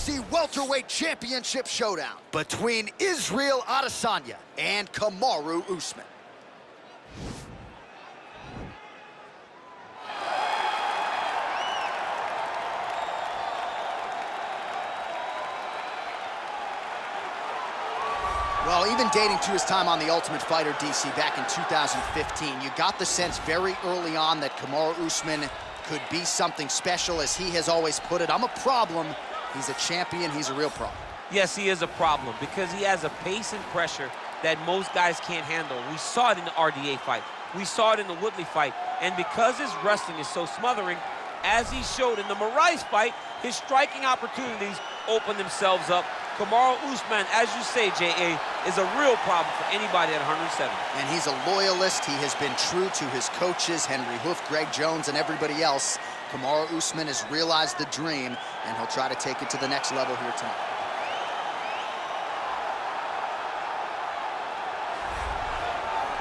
UFC Welterweight Championship showdown between Israel Adesanya and Kamaru Usman. Well, even dating to his time on The Ultimate Fighter, DC, back in 2015, you got the sense very early on that Kamaru Usman could be something special. As he has always put it, I'm a problem. He's a champion. He's a real problem. Yes, he is a problem because he has a pace and pressure that most guys can't handle. We saw it in the RDA fight. We saw it in the Woodley fight. And because his wrestling is so smothering, as he showed in the Moraes fight, his striking opportunities open themselves up. Kamaru Usman, as you say, J.A., is a real problem for anybody at 107. And he's a loyalist. He has been true to his coaches, Henry Hoof, Greg Jones, and everybody else. Kamaru Usman has realized the dream, and he'll try to take it to the next level here tonight.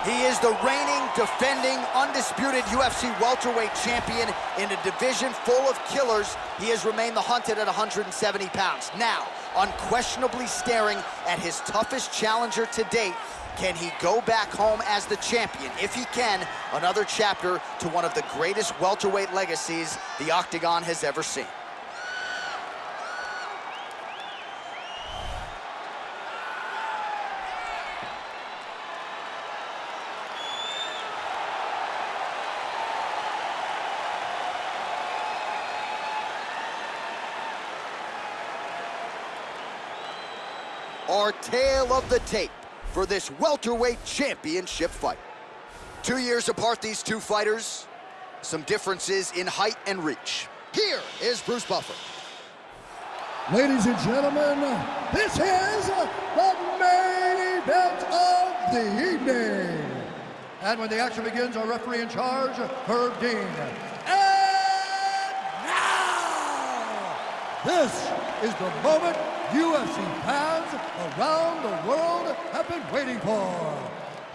He is the reigning, defending, undisputed UFC welterweight champion in a division full of killers. He has remained the hunted at 170 pounds. Now, unquestionably staring at his toughest challenger to date. Can he go back home as the champion? If he can, another chapter to one of the greatest welterweight legacies the Octagon has ever seen. Our tale of the tape for this welterweight championship fight. 2 years apart, these two fighters, some differences in height and reach. Here is Bruce Buffer. Ladies and gentlemen, this is the main event of the evening. And when the action begins, our referee in charge, Herb Dean. And now, this is the moment UFC fans around the world have been waiting for.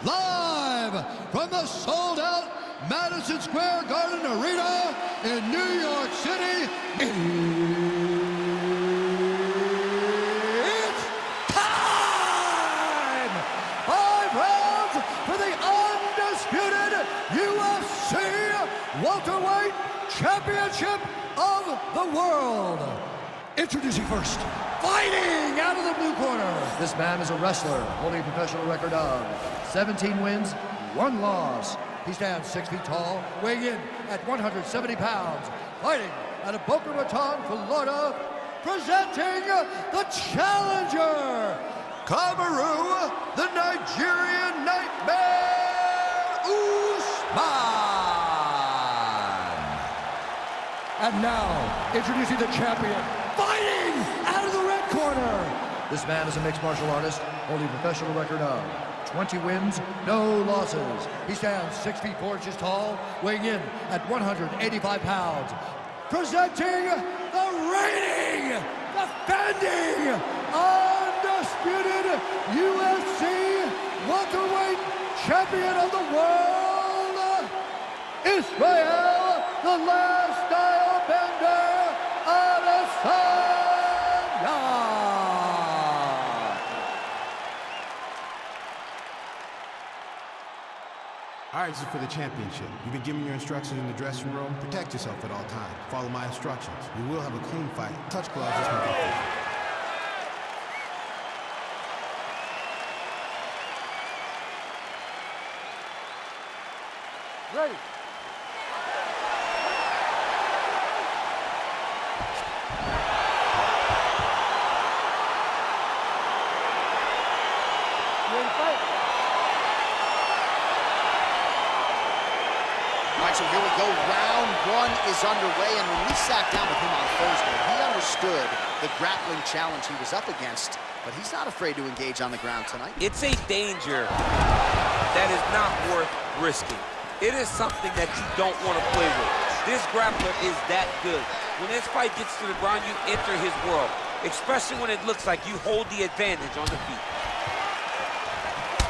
Live from the sold-out Madison Square Garden Arena in New York City, it's time! 5 rounds for the undisputed UFC Welterweight Championship of the World. Introducing first, fighting out of the blue corner. This man is a wrestler holding a professional record of 17 wins, 1 loss. He stands 6 feet tall, weighing in at 170 pounds. Fighting out of Boca Raton, Florida, presenting the challenger, Kamaru, the Nigerian Nightmare Usman. And now, introducing the champion, fighting out of the red corner. This man is a mixed martial artist holding a professional record of 20 wins, no losses. He stands 6 feet 4 inches tall, weighing in at 185 pounds. Presenting the reigning, defending, undisputed UFC welterweight champion of the world, Israel, the last style bender, Adesanya. All right, this is for the championship. You've been giving your instructions in the dressing room. Protect yourself at all times. Follow my instructions. We will have a clean fight. Touch gloves, let's make it fair. Ready. All right, so here we go. Round 1 is underway, and when we sat down with him on Thursday, he understood the grappling challenge he was up against, but he's not afraid to engage on the ground tonight. It's a danger that is not worth risking. It is something that you don't want to play with. This grappler is that good. When this fight gets to the ground, you enter his world, especially when it looks like you hold the advantage on the feet.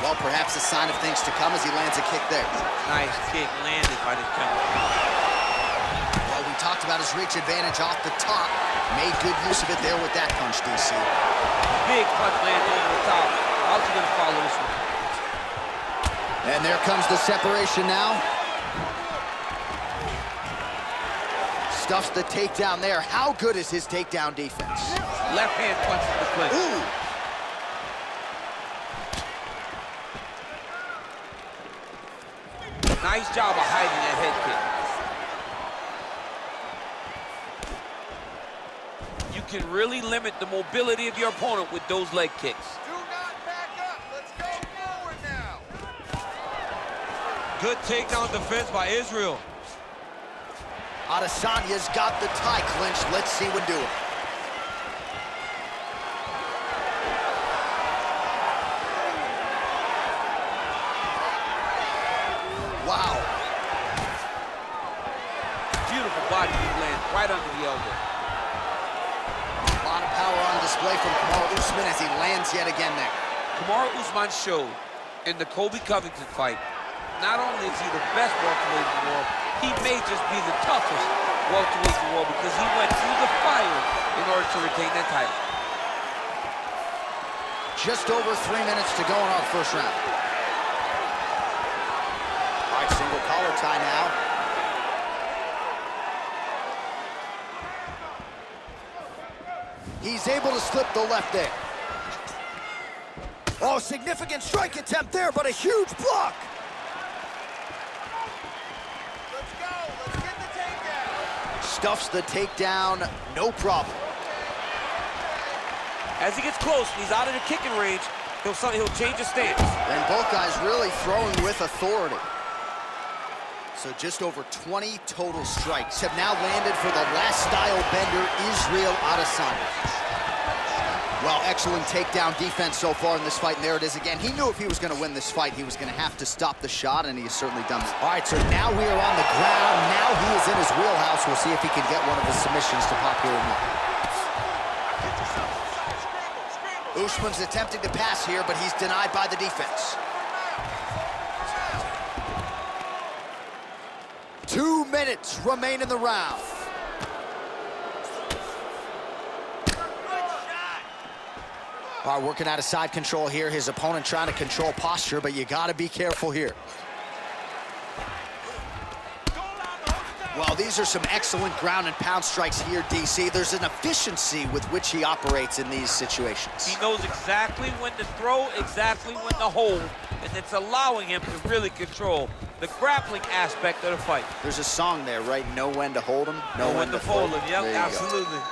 Well, perhaps a sign of things to come as he lands a kick there. Nice kick landed by this gentleman. Well, we talked talked about his reach advantage off the top. Made good use of it there with that punch, DC. Big punch lands over the top. How's he gonna follow this one? And there comes the separation now. Stuffs the takedown there. How good is his takedown defense? Left hand punch to the clinch. Ooh. Nice job of hiding that head kick. You can really limit the mobility of your opponent with those leg kicks. Do not back up. Let's go forward now. Good takedown defense by Israel. Adesanya's got the tie clinched. Let's see him do it. Wow. Beautiful body kick lands right under the elbow. A lot of power on display from Kamaru Usman as he lands yet again there. Kamaru Usman showed in the Colby Covington fight, not only is he the best welterweight in the world, he may just be the toughest welterweight in the world because he went through the fire in order to retain that title. Just over 3 minutes to go in our first round. All right, single collar tie now. He's able to slip the left there. Oh, significant strike attempt there, but a huge block. Let's go. Let's get the takedown. Stuffs the takedown, no problem. As he gets close, he's out of the kicking range, he'll change his stance. And both guys really throwing with authority. So just over 20 total strikes have now landed for the last style bender, Israel Adesanya. Well, excellent takedown defense so far in this fight, and there it is again. He knew if he was going to win this fight, he was going to have to stop the shot, and he has certainly done that. All right, so now we are on the ground. Now he is in his wheelhouse. We'll see if he can get one of his submissions to pop here. Usman's attempting to pass here, but he's denied by the defense. 2 minutes remain in the round. All right, working out of side control here. His opponent trying to control posture, but you got to be careful here. Well, these are some excellent ground and pound strikes here, DC. There's an efficiency with which he operates in these situations. He knows exactly when to throw, exactly when to hold, and it's allowing him to really control the grappling aspect of the fight. There's a song there, right? Know when to hold him, Know when to fold him. Yep, there you absolutely. Go.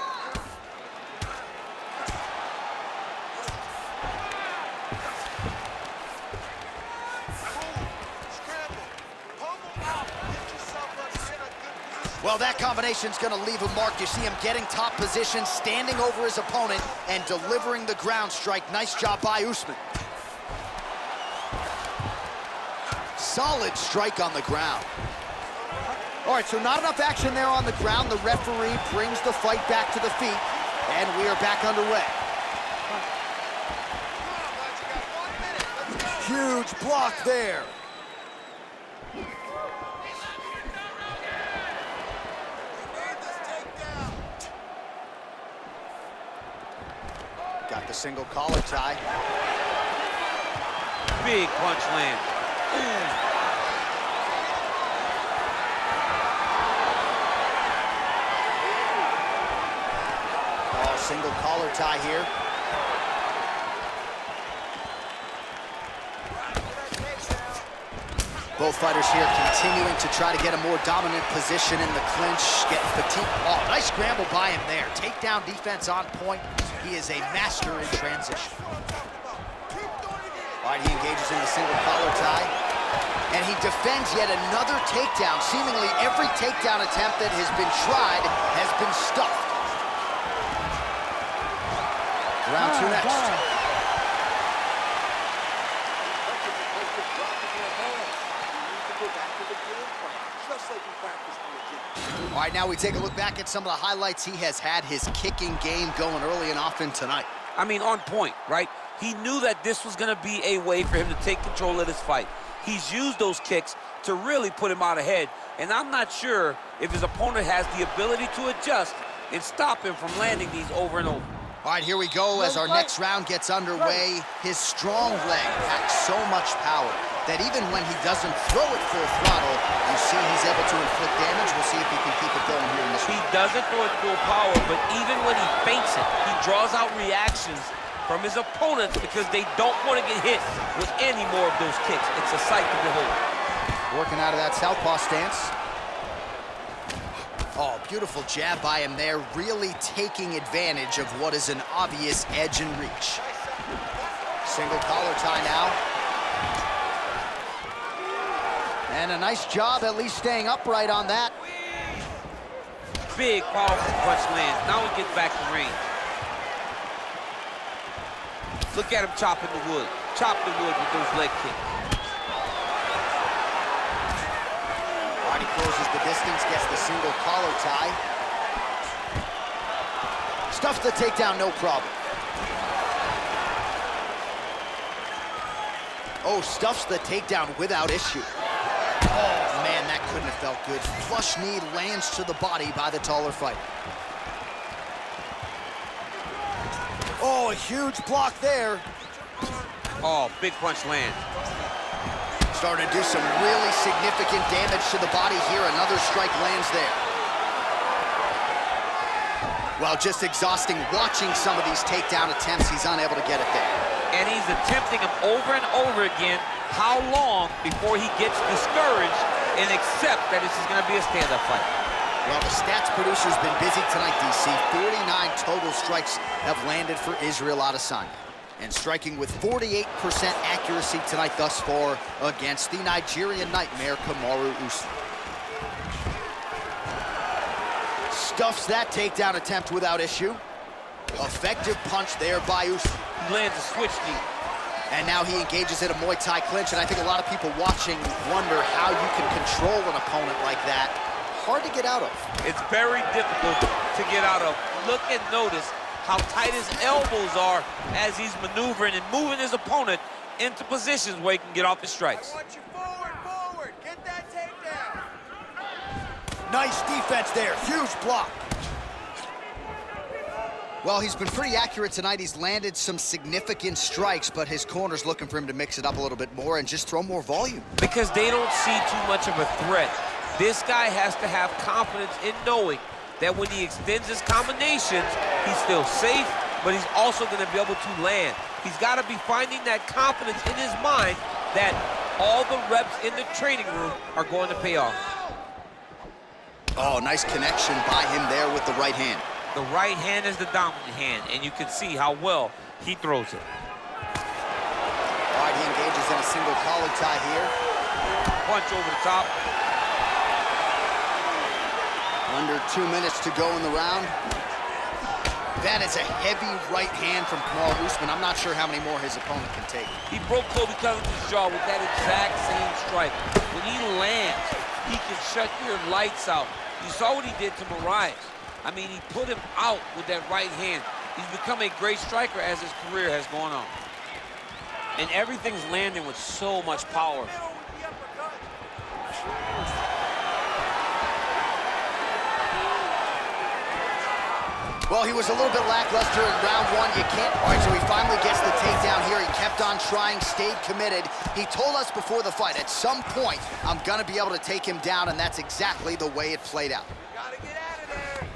Well, that combination's going to leave a mark. You see him getting top position, standing over his opponent, and delivering the ground strike. Nice job by Usman. Solid strike on the ground. All right, so not enough action there on the ground. The referee brings the fight back to the feet, and we are back underway. Huge block there. Got the single collar tie. Big punch land. Oh, single collar tie here. Both fighters here continuing to try to get a more dominant position in the clinch, getting fatigued. Oh, nice scramble by him there. Takedown defense on point. He is a master in transition. All right, he engages in the single collar tie. And he defends yet another takedown. Seemingly every takedown attempt that has been tried has been stuffed. Round two next. All right, now we take a look back at some of the highlights. He has had his kicking game going early and often tonight. I mean, on point, right? He knew that this was going to be a way for him to take control of this fight. He's used those kicks to really put him out ahead. And I'm not sure if his opponent has the ability to adjust and stop him from landing these over and over. All right, here we go as our next round gets underway. His strong leg packs so much power that even when he doesn't throw it full throttle, you see he's able to inflict damage. We'll see if he can keep it going here in this round. He doesn't throw it full power, but even when he feints it, he draws out reactions from his opponents because they don't want to get hit with any more of those kicks. It's a sight to behold. Working out of that southpaw stance. Oh, beautiful jab by him there, really taking advantage of what is an obvious edge and reach. Single collar tie now. And a nice job at least staying upright on that. Big, powerful punch lands. Now he gets back to range. Look at him chopping the wood. Chop the wood with those leg kicks. He closes the distance, gets the single collar tie. Stuffs the takedown, no problem. Oh, stuffs the takedown without issue. Oh, man, that couldn't have felt good. Flush knee lands to the body by the taller fighter. Oh, a huge block there. Oh, big punch land. Starting to do some really significant damage to the body here. Another strike lands there. Well, just exhausting watching some of these takedown attempts. He's unable to get it there. And he's attempting them over and over again. How long before he gets discouraged and accept that this is going to be a stand-up fight? Well, the stats producer's been busy tonight, DC. 49 total strikes have landed for Israel Adesanya. And striking with 48% accuracy tonight thus far against the Nigerian nightmare, Kamaru Usman. Stuffs that takedown attempt without issue. Effective punch there by Usman. He lands a switch knee. And now he engages in a Muay Thai clinch, and I think a lot of people watching wonder how you can control an opponent like that. Hard to get out of. It's very difficult to get out of. Look and notice how tight his elbows are as he's maneuvering and moving his opponent into positions where he can get off his strikes. I want you forward. Get that takedown. Nice defense there, huge block. Well, he's been pretty accurate tonight. He's landed some significant strikes, but his corner's looking for him to mix it up a little bit more and just throw more volume. Because they don't see too much of a threat. This guy has to have confidence in knowing that when he extends his combinations, he's still safe, but he's also going to be able to land. He's got to be finding that confidence in his mind that all the reps in the training room are going to pay off. Oh, nice connection by him there with the right hand. The right hand is the dominant hand, and you can see how well he throws it. All right, he engages in a single collar tie here. Punch over the top. Under 2 minutes to go in the round. That is a heavy right hand from Kamaru Usman. I'm not sure how many more his opponent can take. He broke Colby Covington's jaw with that exact same strike. When he lands, he can shut your lights out. You saw what he did to Moraes. I mean, he put him out with that right hand. He's become a great striker as his career has gone on. And everything's landing with so much power. Well, he was a little bit lackluster in round one. You can't. All right, so he finally gets the takedown here. He kept on trying, stayed committed. He told us before the fight, at some point, I'm going to be able to take him down, and that's exactly the way it played out. Gotta get out of there.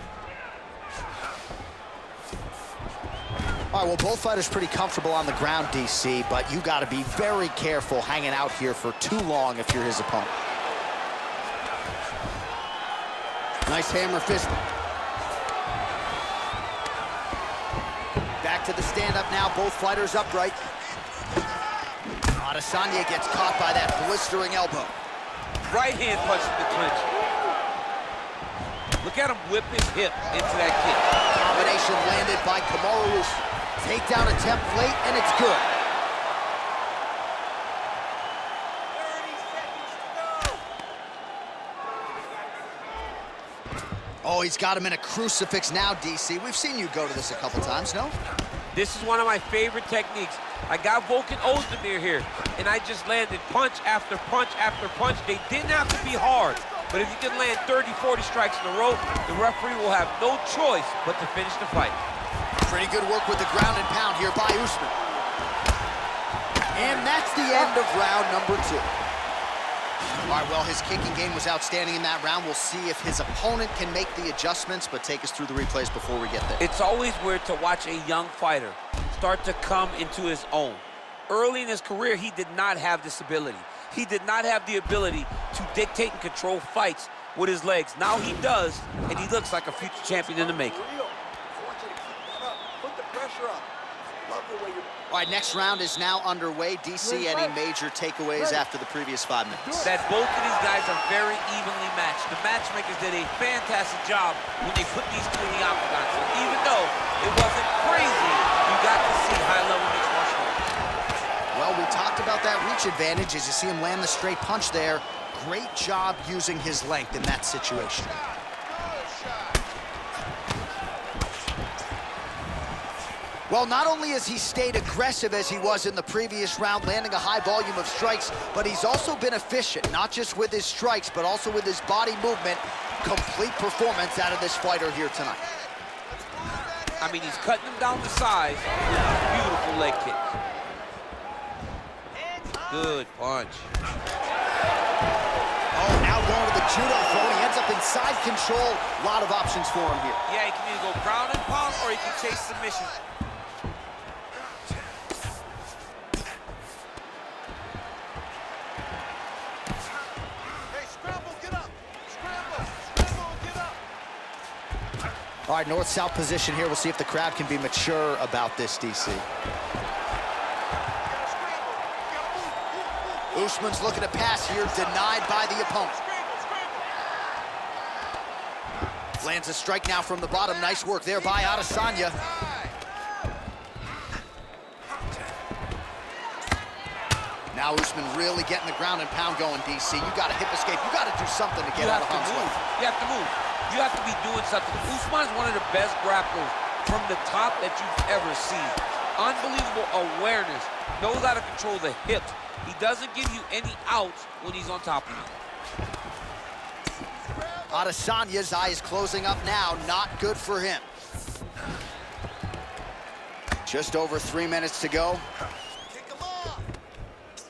All right, well, both fighters pretty comfortable on the ground, DC, but you got to be very careful hanging out here for too long if you're his opponent. Nice hammer fist. Back to the stand-up now, both fighters upright. Adesanya gets caught by that blistering elbow. Right hand punch in the clinch. Look at him whip his hip into that kick. Combination landed by Kamaru Usman. Takedown attempt late, and it's good. 30 seconds to go. Oh, he's got him in a crucifix now, DC. We've seen you go to this a couple times, no? This is one of my favorite techniques. I got Volkan Ozdemir here, and I just landed punch after punch after punch. They didn't have to be hard, but if you can land 30, 40 strikes in a row, the referee will have no choice but to finish the fight. Pretty good work with the ground and pound here by Usman. And that's the end of round number 2. All right, well, his kicking game was outstanding in that round. We'll see if his opponent can make the adjustments, but take us through the replays before we get there. It's always weird to watch a young fighter start to come into his own. Early in his career, he did not have this ability. He did not have the ability to dictate and control fights with his legs. Now he does, and he looks like a future champion in the making. Put the pressure up. Love the way you're... All right, next round is now underway. DC, any major takeaways after the previous 5 minutes? That both of these guys are very evenly matched. The matchmakers did a fantastic job when they put these two in the octagon. So even though it wasn't crazy, you got to see high-level mixed martial arts. Well, we talked about that reach advantage as you see him land the straight punch there. Great job using his length in that situation. Well, not only has he stayed aggressive as he was in the previous round, landing a high volume of strikes, but he's also been efficient, not just with his strikes, but also with his body movement. Complete performance out of this fighter here tonight. I mean, he's cutting him down to size with a beautiful leg kick. Good punch. Oh, now going to the judo throw. He ends up in side control. A lot of options for him here. Yeah, he can either go ground and pound or he can chase submission. All right, north-south position here. We'll see if the crowd can be mature about this, DC. Usman's looking to pass here, denied by the opponent. Lands a strike now from the bottom. Nice work there by Adesanya. Now Usman really getting the ground and pound going, DC. You got to hip escape. You got to do something to get out of harm's way. You have to move. You have to be doing something. Usman's one of the best grapplers from the top that you've ever seen. Unbelievable awareness. Knows how to control the hips. He doesn't give you any outs when he's on top of you. Adesanya's eye is closing up now. Not good for him. Just over 3 minutes to go.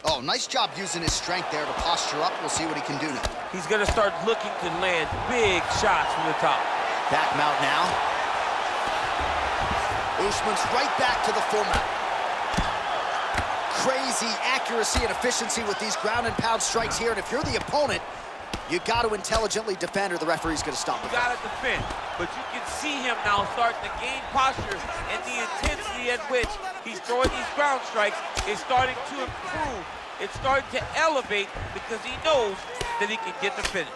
Oh, nice job using his strength there to posture up. We'll see what he can do now. He's going to start looking to land big shots from the top. Back mount now. Usman's right back to the full mount. Crazy accuracy and efficiency with these ground and pound strikes here. And if you're the opponent, you got to intelligently defend or the referee's going to stop it. You got to defend. But you can see him now starting to gain posture, and the intensity at which he's throwing these ground strikes is starting to improve. It's starting to elevate because he knows that he can get the finish.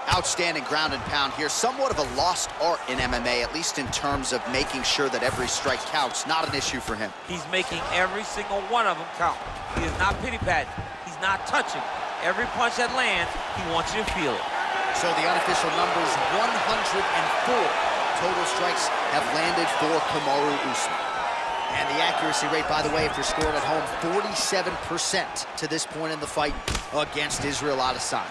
Outstanding ground and pound here. Somewhat of a lost art in MMA, at least in terms of making sure that every strike counts. Not an issue for him. He's making every single one of them count. He is not pity-patting. He's not touching. Every punch that lands, he wants you to feel it. So the unofficial numbers, 104 total strikes have landed for Kamaru Usman. And the accuracy rate, by the way, if you're scoring at home, 47% to this point in the fight against Israel Adesanya.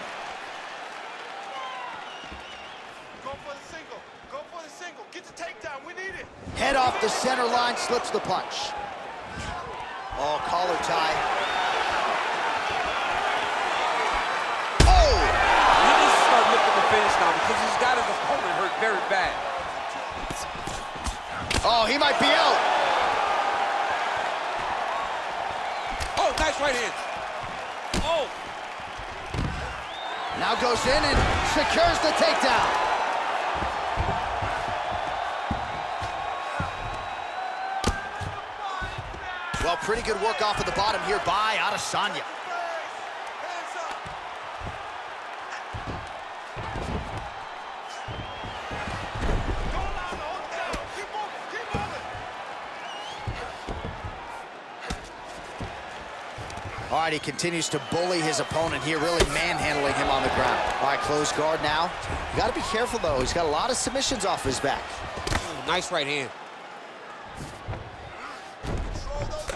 Go for the single. Go for the single. Get the takedown. We need it. Head off the center line, slips the punch. Oh, collar tie. Oh! He needs to start looking to finish now because he's got his opponent hurt very bad. Oh, he might be out. Oh, nice right hand. Oh! Now goes in and secures the takedown. Well, pretty good work off of the bottom here by Adesanya. All right, he continues to bully his opponent here, really manhandling him on the ground. All right, close guard now. You got to be careful, though. He's got a lot of submissions off his back. Ooh, nice right hand.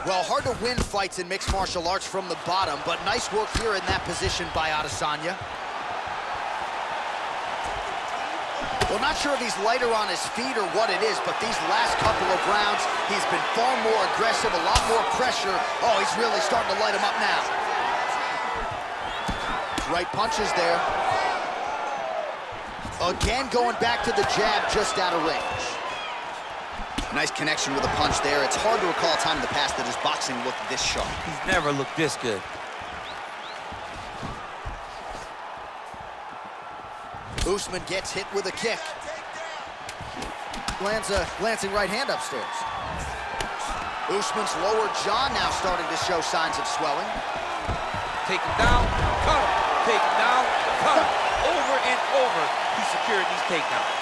Well, hard to win fights in mixed martial arts from the bottom, but nice work here in that position by Adesanya. Well, not sure if he's lighter on his feet or what it is, but these last couple of rounds, he's been far more aggressive, a lot more pressure. Oh, he's really starting to light him up now. Right punches there. Again, going back to the jab, just out of range. Nice connection with a punch there. It's hard to recall a time in the past that his boxing looked this sharp. He's never looked this good. Usman gets hit with a kick. Lands a glancing right hand upstairs. Usman's lower jaw now starting to show signs of swelling. Take him down, cut him. Take him down, cut him. Over and over, he secured these takedowns.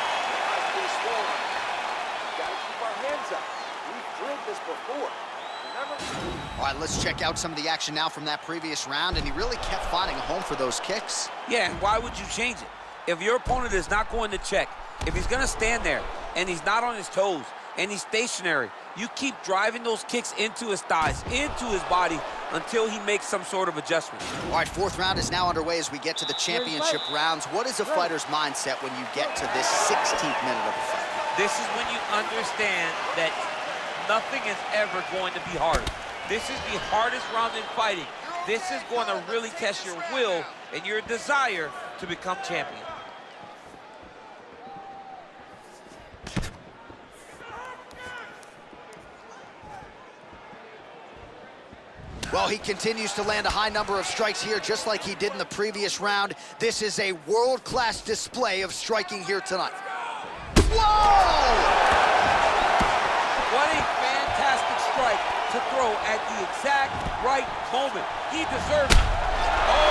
All right, let's check out some of the action now from that previous round, and he really kept finding a home for those kicks. Yeah, and why would you change it? If your opponent is not going to check, if he's going to stand there and he's not on his toes and he's stationary, you keep driving those kicks into his thighs, into his body, until he makes some sort of adjustment. All right, fourth round is now underway as we get to the championship rounds. What is a fighter's mindset when you get to this 16th minute of the fight? This is when you understand that nothing is ever going to be harder. This is the hardest round in fighting. This is going to really test your will and your desire to become champion. Well, he continues to land a high number of strikes here, just like he did in the previous round. This is a world-class display of striking here tonight. Whoa! What a fantastic strike to throw at the exact right moment. He deserves it. Oh!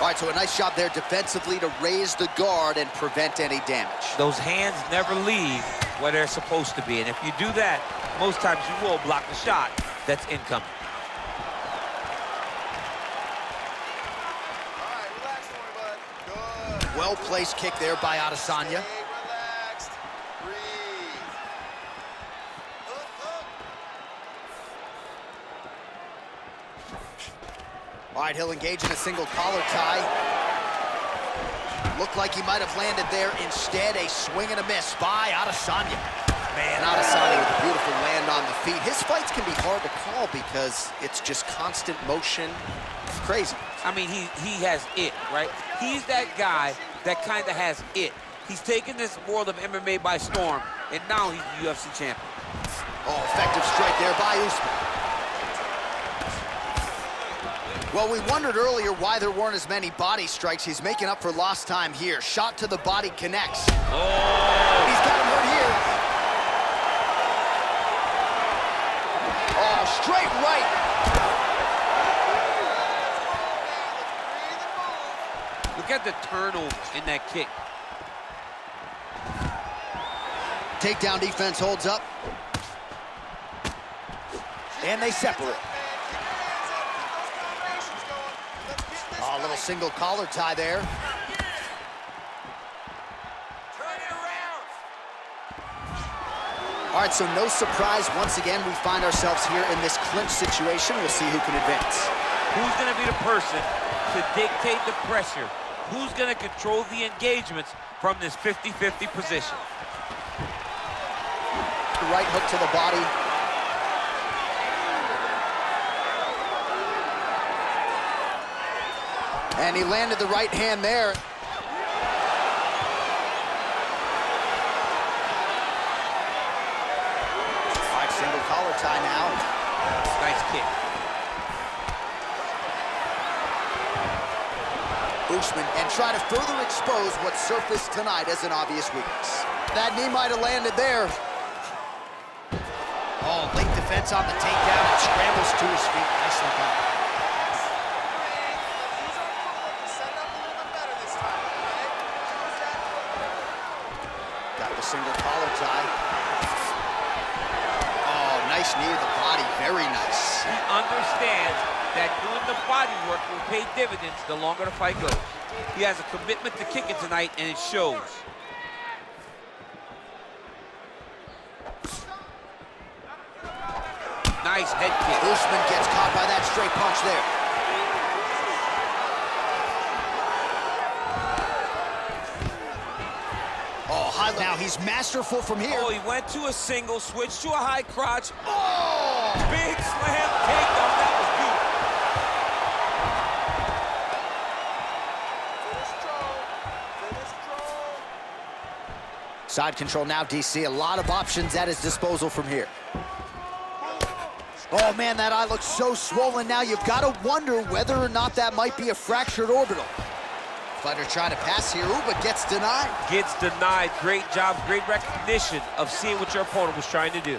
All right, so a nice job there defensively to raise the guard and prevent any damage. Those hands never leave where they're supposed to be, and if you do that, most times you will block the shot that's incoming. All right, relax for me, bud. Good. Well-placed kick there by Adesanya. Stay relaxed. Breathe. All right, he'll engage in a single collar tie. Looked like he might have landed there. Instead, a swing and a miss by Adesanya. Man, Adesanya with a beautiful land on the feet. His fights can be hard to call because it's just constant motion. It's crazy. I mean, he has it, right? He's that guy that kind of has it. He's taken this world of MMA by storm, and now he's the UFC champion. Oh, effective strike there by Usman. Well, we wondered earlier why there weren't as many body strikes. He's making up for lost time here. Shot to the body connects. Oh! He's got him hurt here. Oh, straight right. Look at the turnover in that kick. Takedown defense holds up. And they separate. Oh, a little single collar tie there. All right, so no surprise. Once again, we find ourselves here in this clinch situation. We'll see who can advance. Who's going to be the person to dictate the pressure? Who's going to control the engagements from this 50-50 position? The right hook to the body. And he landed the right hand there. All right, single collar tie now. Nice kick. Usman, and try to further expose what surfaced tonight as an obvious weakness. That knee might have landed there. Oh, late defense on the takedown and scrambles to his feet. Nicely done. Got the single collar tie. Oh, nice knee to the body. Very nice. He understands that doing the body work will pay dividends the longer the fight goes. He has a commitment to kicking tonight, and it shows. nice head kick. Usman gets caught by that straight punch there. Oh, high. Now he's masterful from here. Oh, he went to a single, switched to a high crotch. Oh! Big slam takedown. That was beautiful. Finish strong. Side control now, DC. A lot of options at his disposal from here. Oh, man, that eye looks so swollen now. You've got to wonder whether or not that might be a fractured orbital. Fighter trying to pass here. Ooh, but gets denied. Gets denied. Great job, great recognition of seeing what your opponent was trying to do.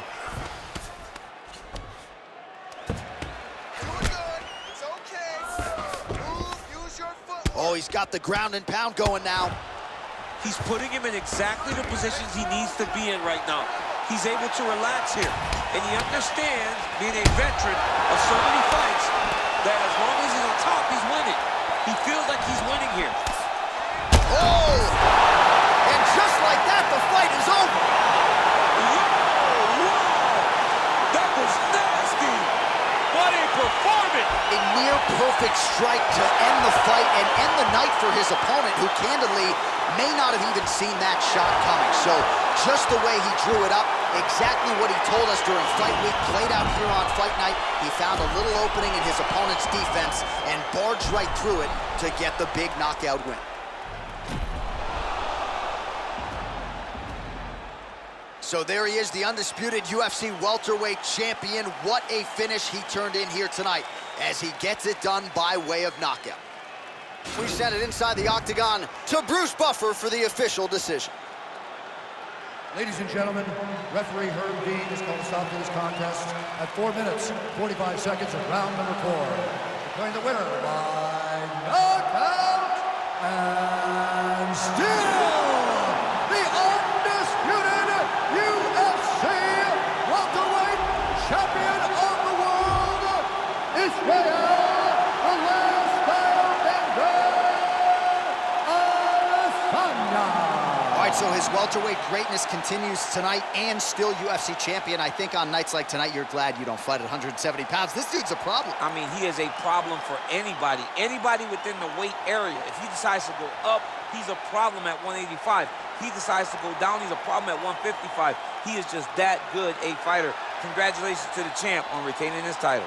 Doing good. It's okay. Move. Use your footwork. Oh, he's got the ground and pound going now. He's putting him in exactly the positions he needs to be in right now. He's able to relax here. And he understands, being a veteran of so many fights, that as long as he's on top, he's winning. He feels like he's winning here. Oh! And just like that, the fight is over. Whoa! That was nasty! What a performance! A near-perfect strike to end the fight and end the night for his opponent, who candidly may not have even seen that shot coming. So just the way he drew it up, exactly what he told us during fight week, played out here on fight night. He found a little opening in his opponent's defense and barged right through it to get the big knockout win. So there he is, the undisputed UFC welterweight champion. What a finish he turned in here tonight as he gets it done by way of knockout. We send it inside the octagon to Bruce Buffer for the official decision. Ladies and gentlemen, referee Herb Dean has called a stop to this contest at 4 minutes, 45 seconds of round number 4. Declaring the winner by knockout and still the undisputed UFC welterweight champion of the world, Israel. So his welterweight greatness continues tonight, and still UFC champion. I think on nights like tonight, you're glad you don't fight at 170 pounds. This dude's a problem. I mean, he is a problem for anybody within the weight area. If he decides to go up, he's a problem at 185. He decides to go down, he's a problem at 155. He is just that good a fighter. Congratulations to the champ on retaining his title.